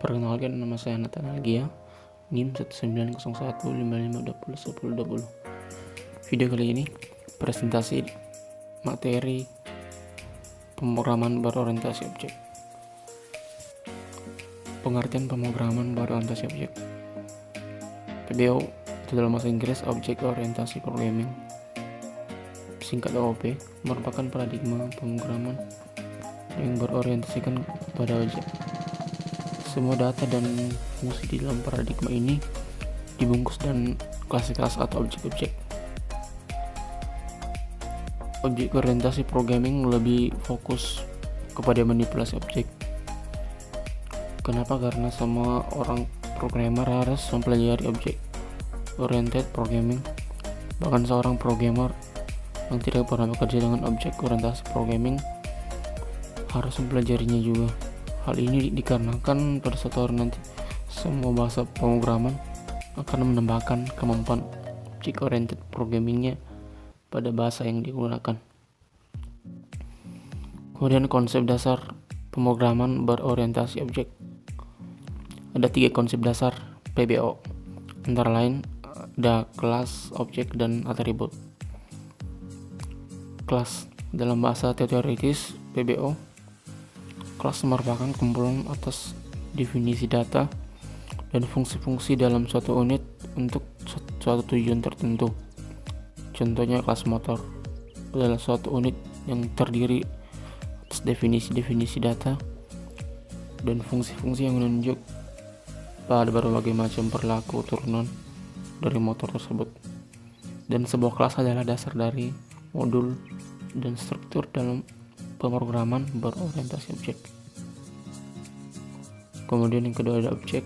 Perkenalkan, nama saya Nathanael Gia, NIM 190155201020. Video kali ini presentasi materi pemrograman berorientasi objek. Pengertian pemrograman berorientasi objek. PBO itu dalam bahasa Inggris Object Orientasi Programming, singkat OOP, merupakan paradigma pemrograman yang berorientasikan pada objek. Semua data dan fungsi di dalam paradigma ini dibungkus dan klasifikasi atau objek-objek. Objek orientasi programming lebih fokus kepada manipulasi objek. Kenapa? Karena semua orang programmer harus mempelajari objek oriented programming. Bahkan seorang programmer yang tidak pernah bekerja dengan objek orientasi programming harus mempelajarinya juga. Hal ini dikarenakan pada suatu hari nanti semua bahasa pemrograman akan menambahkan kemampuan object oriented programmingnya pada bahasa yang digunakan. Kemudian konsep dasar pemrograman berorientasi objek. Ada 3 konsep dasar PBO, antara lain ada kelas, objek, dan atribut. Kelas dalam bahasa teoritis PBO, kelas merupakan kumpulan atas definisi data dan fungsi-fungsi dalam suatu unit untuk suatu tujuan tertentu. Contohnya kelas motor adalah suatu unit yang terdiri atas definisi-definisi data dan fungsi-fungsi yang menunjuk pada berbagai macam perilaku turunan dari motor tersebut. Dan sebuah kelas adalah dasar dari modul dan struktur dalam pemrograman berorientasi objek. Kemudian yang kedua ada objek.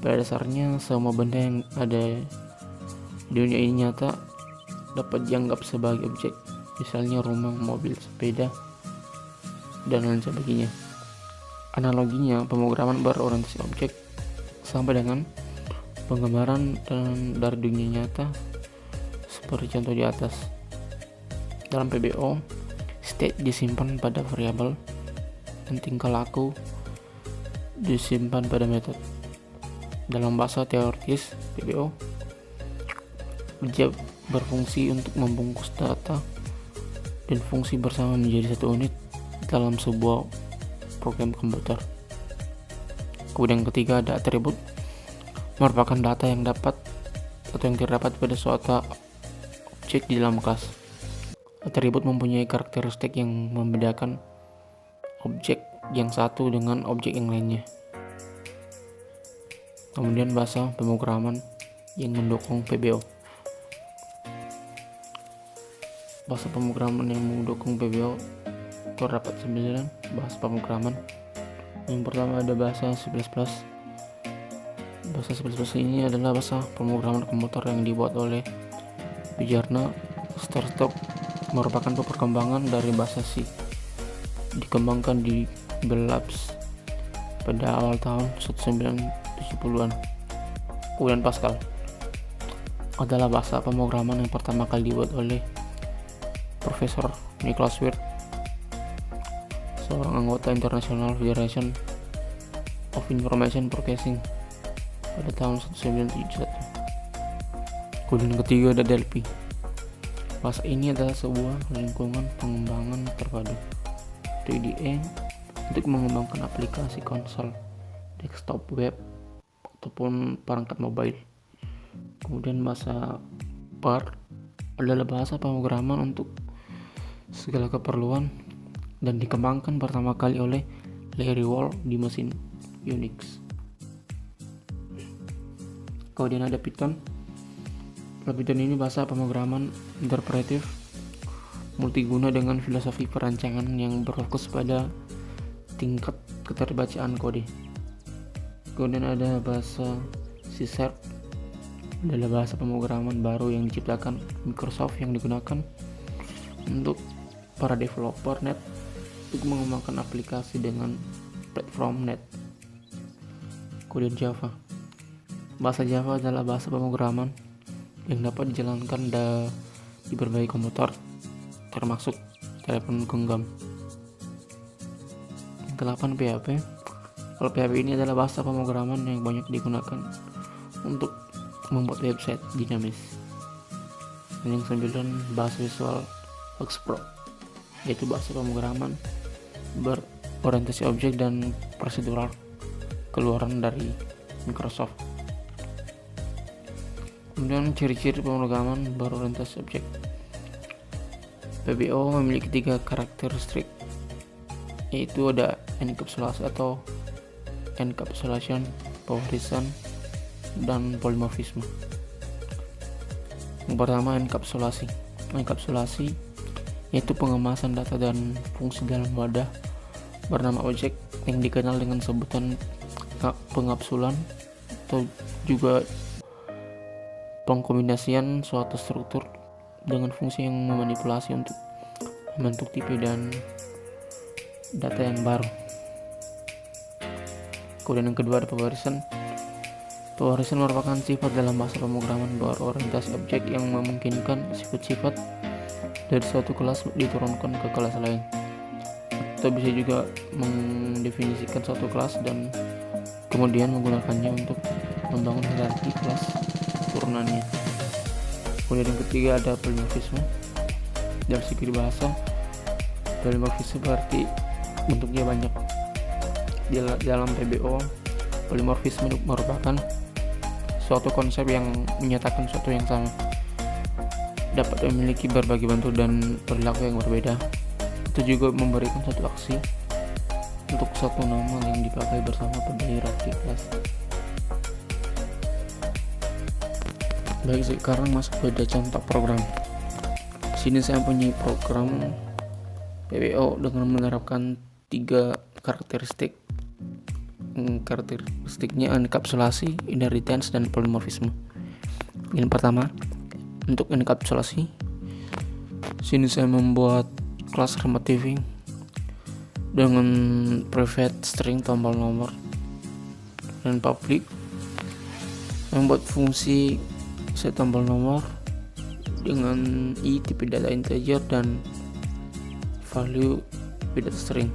Pada dasarnya semua benda yang ada di dunia ini nyata dapat dianggap sebagai objek, misalnya rumah, mobil, sepeda, dan lain sebagainya. Analoginya, pemrograman berorientasi objek sama dengan penggambaran dari dunia nyata seperti contoh di atas. Dalam PBO, state disimpan pada variabel dan tingkah laku disimpan pada metode. Dalam bahasa teoritis PBO, objek berfungsi untuk membungkus data dan fungsi bersama menjadi satu unit dalam sebuah program komputer. Kemudian yang ketiga ada atribut, merupakan data yang dapat atau yang terdapat pada suatu objek di dalam kelas. Atribut mempunyai karakteristik yang membedakan objek yang satu dengan objek yang lainnya. Kemudian bahasa pemrograman yang mendukung PBO. Bahasa pemrograman yang mendukung PBO terdapat 9 bahasa pemrograman. Yang pertama ada bahasa C++. Bahasa C++ ini adalah bahasa pemrograman komputer yang dibuat oleh Bjarne Stroustrup, merupakan perkembangan dari bahasa C. Dikembangkan di Bell Labs pada awal tahun 1970-an. Kemudian Pascal adalah bahasa pemrograman yang pertama kali dibuat oleh Profesor Nicholas Wirth, seorang anggota International Federation of Information Processing pada tahun 1971. Kemudian ketiga ada Delphi. Bahasa ini adalah sebuah lingkungan pengembangan terpadu atau IDE untuk mengembangkan aplikasi konsol, desktop, web, ataupun perangkat mobile. Kemudian bahasa PAR adalah bahasa pemrograman untuk segala keperluan dan dikembangkan pertama kali oleh Larry Wall di mesin Unix. Kemudian ada Python. Python ini bahasa pemrograman interpretif multiguna dengan filosofi perancangan yang berfokus pada tingkat keterbacaan kode. Kemudian ada bahasa C#, adalah bahasa pemrograman baru yang diciptakan Microsoft yang digunakan untuk para developer net untuk mengembangkan aplikasi dengan platform net. Kemudian Java. Bahasa Java adalah bahasa pemrograman yang dapat dijalankan di berbagai komputer, termasuk telepon genggam. Ke-8 PHP Kalau PHP ini adalah bahasa pemrograman yang banyak digunakan untuk membuat website dinamis. Dan yang 9, bahasa Visual Works Pro, yaitu bahasa pemrograman berorientasi objek dan prosedural keluaran dari Microsoft. Kemudian ciri-ciri pemrograman berorientasi objek. PBO memiliki 3 karakteristik, yaitu ada enkapsulasi atau encapsulation, powerisan, dan polymorphisme. Yang pertama, enkapsulasi. Enkapsulasi yaitu pengemasan data dan fungsi dalam wadah bernama objek yang dikenal dengan sebutan pengapsulan atau juga pengkombinasian suatu struktur dengan fungsi yang memanipulasi untuk membentuk tipe dan data yang baru. Kemudian yang kedua ada pewarisan. Pewarisan merupakan sifat dalam bahasa pemrograman berorientasi objek yang memungkinkan sifat-sifat dari suatu kelas diturunkan ke kelas lain. Atau bisa juga mendefinisikan suatu kelas dan kemudian menggunakannya untuk membangun hierarki kelas turunannya. Kemudian yang ketiga ada polymorphisme. Dari segi bahasa, polymorphisme berarti bentuknya banyak. Di dalam PBO, polymorphisme merupakan suatu konsep yang menyatakan sesuatu yang sama dapat memiliki berbagai bentuk dan perilaku yang berbeda. Itu juga memberikan satu aksi untuk satu nama yang dipakai bersama pada hierarki kelas. Baik, sekarang masuk pada contoh program. Di sini saya punya program PBO dengan menerapkan 3 karakteristik. Karakteristiknya enkapsulasi, inheritance, dan polymorphisme. Yang pertama, untuk enkapsulasi, sini saya membuat kelas removing dengan private string tombol nomor dan public. Membuat fungsi set tombol nomor dengan i tipe data integer dan value tipe data string.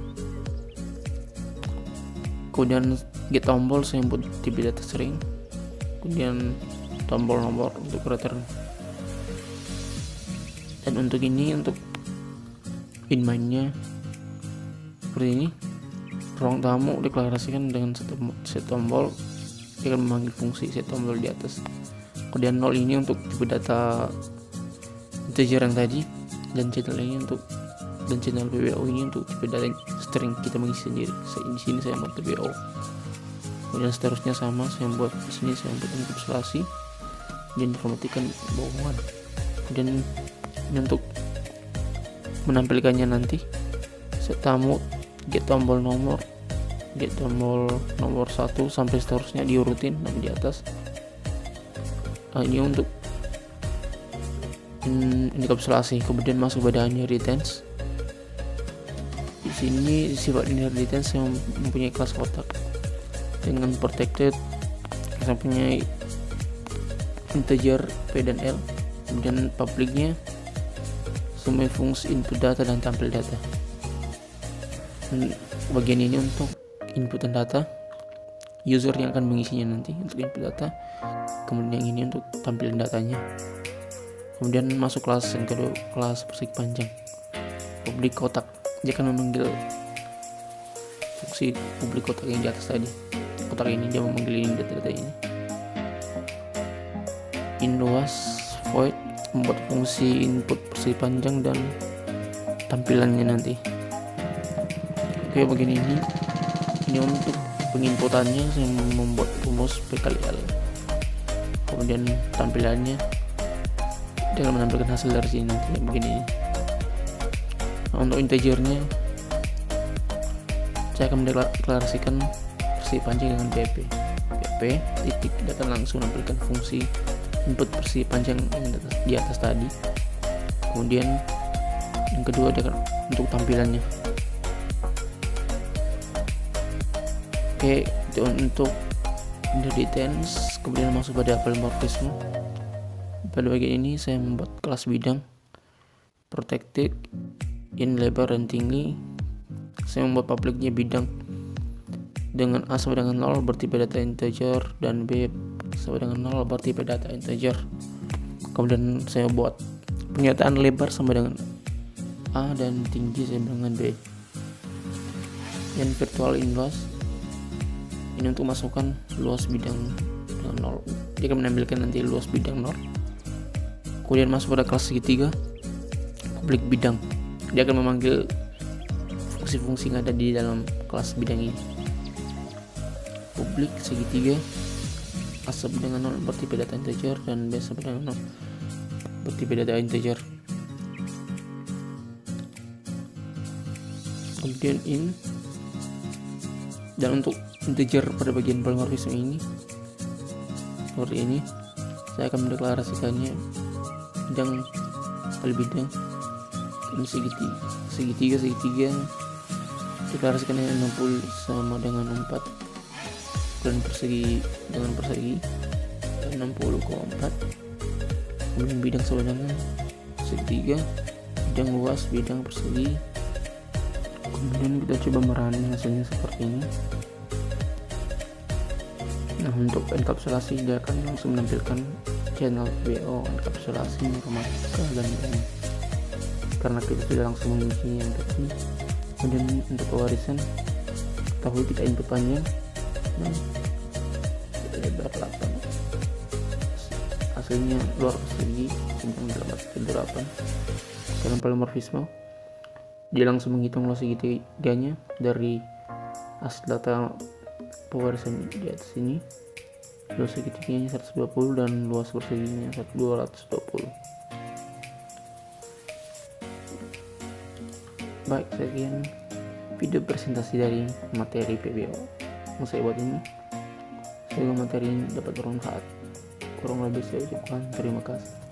Kemudian get tombol saya buat tipe data string, kemudian tombol nomor untuk return. Dan untuk ini, untuk in main-nya seperti ini. Ruang tamu deklarasikan dengan set tombol, dia akan memanggil fungsi set tombol di atas. Kemudian 0 ini untuk tipe data integer yang tadi, dan channel ini untuk, dan channel PBO ini untuk tipe data string, kita mengisi sendiri. Di sini saya buat PBO. Kemudian seterusnya sama, saya buat di sini saya buat enkapsulasi dan informatikan bohongan. Kemudian ini untuk menampilkannya nanti, set tamu get tombol nomor 1 sampai seterusnya diurutin di atas. Ini untuk enkapsulasi. Kemudian masuk pada inheritance. Di sini sifat inheritance yang mempunyai kelas kotak dengan protected, yang mempunyai integer p dan l. Kemudian publicnya semua fungsi input data dan tampil data. Dan bagian ini untuk input dan data, user yang akan mengisinya nanti untuk input data. Kemudian yang ini untuk tampilan datanya. Kemudian masuk kelas yang kedua, kelas persegi panjang. Public kotak, dia akan memanggil fungsi public kotak yang di atas tadi. Kotak ini dia memanggil ini data-data ini. In luas void membuat fungsi input persegi panjang dan tampilannya nanti. Oke, begini ini untuk penginputannya saya membuat rumus p kali l. Kemudian tampilannya dia akan menampilkan hasil dari sini nanti begini. Nah, untuk integernya saya akan mendeklarasikan persegi panjang dengan pp titik, dia akan langsung menampilkan fungsi input persegi panjang yang di atas tadi. Kemudian yang kedua dia akan untuk tampilannya. Oke, itu untuk inheritance. Kemudian masuk pada polymorphisme. Pada bagian ini saya membuat kelas bidang, protected, in lebar dan tinggi. Saya membuat publicnya bidang dengan A sama dengan 0 bertipe data integer, dan B sama dengan 0 bertipe data integer. Kemudian saya buat pernyataan lebar sama dengan A dan tinggi sama dengan B. Dan virtual inverse ini untuk masukkan luas bidang dengan 0. Dia akan menampilkan nanti luas bidang 0. Kemudian masuk pada kelas segitiga, publik bidang. Dia akan memanggil fungsi-fungsi yang ada di dalam kelas bidang ini. Publik segitiga, A sama dengan 0 bertipe data integer, dan B sama dengan 0 bertipe data integer. Kemudian in, dan untuk integer pada bagian polimorfisme ini seperti ini, saya akan mendeklarasikannya bidang kali bidang. Ini segitiga deklarasikan 60 sama dengan 4, dan persegi dengan persegi 60,4. Kemudian bidang sama dengan segitiga, bidang luas, bidang persegi. Kemudian kita coba merunning hasilnya seperti ini. Nah, untuk enkapsulasi dia akan langsung menampilkan channel BO, enkapsulasi, normatika, dan lain. Karena kita sudah langsung mengunci yang tadi. Kemudian untuk pewarisan, ketahui kita input panjang, nah, lebar 8, hasilnya luar persegi panjang 8. Dalam polimorfisme dia langsung menghitung luas segitiganya dari hasil data pewarisan di atas ini. Luas segitiganya 120 dan luas perseginya 220. Baik, sekian video presentasi dari materi PBO yang saya buat ini. Semoga materi ini dapat bermanfaat. Kurang lebih saya ucapkan terima kasih.